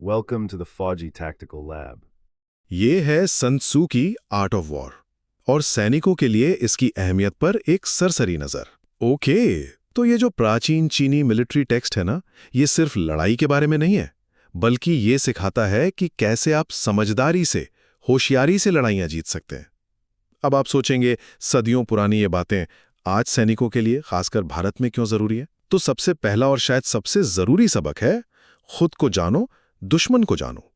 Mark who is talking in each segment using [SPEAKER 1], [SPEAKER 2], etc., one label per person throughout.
[SPEAKER 1] Welcome to the Fauji Tactical Lab.
[SPEAKER 2] ये है सन Tzu की आर्ट ऑफ वॉर और सैनिकों के लिए इसकी अहमियत पर एक सरसरी नज़र। ओके, तो ये जो प्राचीन चीनी मिलिट्री टेक्स्ट है ना, ये सिर्फ लड़ाई के बारे में नहीं है, बल्कि ये सिखाता है कि कैसे आप समझदारी से, होशियारी से लड़ाइयाँ जीत सकते हैं। अब आप सोचेंगे, सदियों पुरानी ये बातें आज सैनिकों के लिए, खासकर भारत में क्यों ज़रूरी है? तो सबसे पहला और शायद सबसे ज़रूरी सबक है, खुद को जानो, दुश्मन को जानो।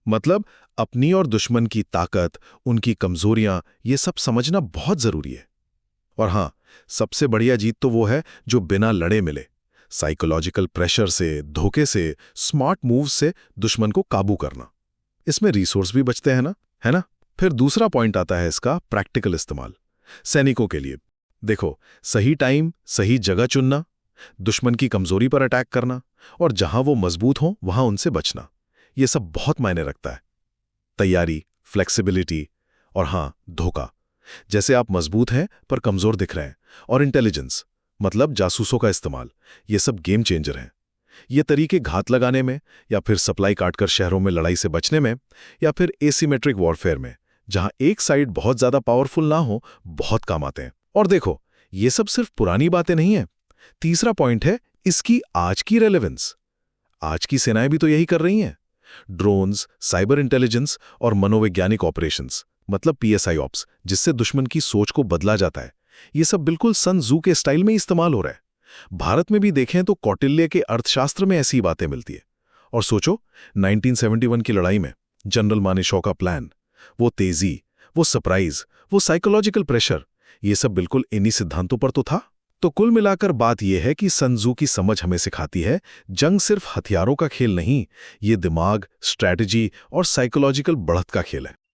[SPEAKER 2] मतलब अपनी और दुश्मन की ताकत, उनकी कमजोरियां, ये सब समझना बहुत जरूरी है। और हां, सबसे बढ़िया जीत तो वो है जो बिना लड़े मिले। साइकोलॉजिकल प्रेशर से, धोखे से, स्मार्ट मूव से दुश्मन को काबू करना। इसमें रिसोर्स भी बचते हैं ना, है ना? फिर दूसरा पॉइंट आता है इसका प्रैक्टिकल इस्तेमाल सैनिकों के लिए। देखो, सही टाइम, सही जगह चुनना, दुश्मन की कमजोरी पर अटैक करना और जहां वो मजबूत हो वहां उनसे बचना, ये सब बहुत मायने रखता है। तैयारी, फ्लेक्सिबिलिटी और हां, धोखा। जैसे आप मजबूत हैं पर कमजोर दिख रहे हैं। और इंटेलिजेंस, मतलब जासूसों का इस्तेमाल, ये सब गेम चेंजर हैं। ये तरीके घात लगाने में, या फिर सप्लाई काटकर शहरों में लड़ाई से बचने में, या फिर एसिमेट्रिक वॉरफेयर में, जहां एक साइड बहुत ज्यादा पावरफुल ना हो, बहुत काम आते हैं। और देखो, ये सब सिर्फ पुरानी बातें नहीं है। तीसरा पॉइंट है इसकी आज की रेलेवेंस। आज की सेनाएं भी तो यही कर रही हैं। ड्रोन्स, साइबर इंटेलिजेंस और मनोवैज्ञानिक ऑपरेशंस, मतलब पीएसआई ऑप्स, जिससे दुश्मन की सोच को बदला जाता है, ये सब बिल्कुल सन त्सू के स्टाइल में इस्तेमाल हो रहा है। भारत में भी देखें तो कौटिल्य के अर्थशास्त्र में ऐसी बातें मिलती है। और सोचो, 1971 की लड़ाई में जनरल मानेकशॉ का प्लान, वो तेजी, वो सरप्राइज, वो साइकोलॉजिकल प्रेशर, ये सब बिल्कुल इन्हीं सिद्धांतों पर तो था। तो कुल मिलाकर बात यह है कि सन त्सू की समझ हमें सिखाती है, जंग सिर्फ हथियारों का खेल नहीं, ये दिमाग, स्ट्रैटेजी और साइकोलॉजिकल बढ़त का खेल है।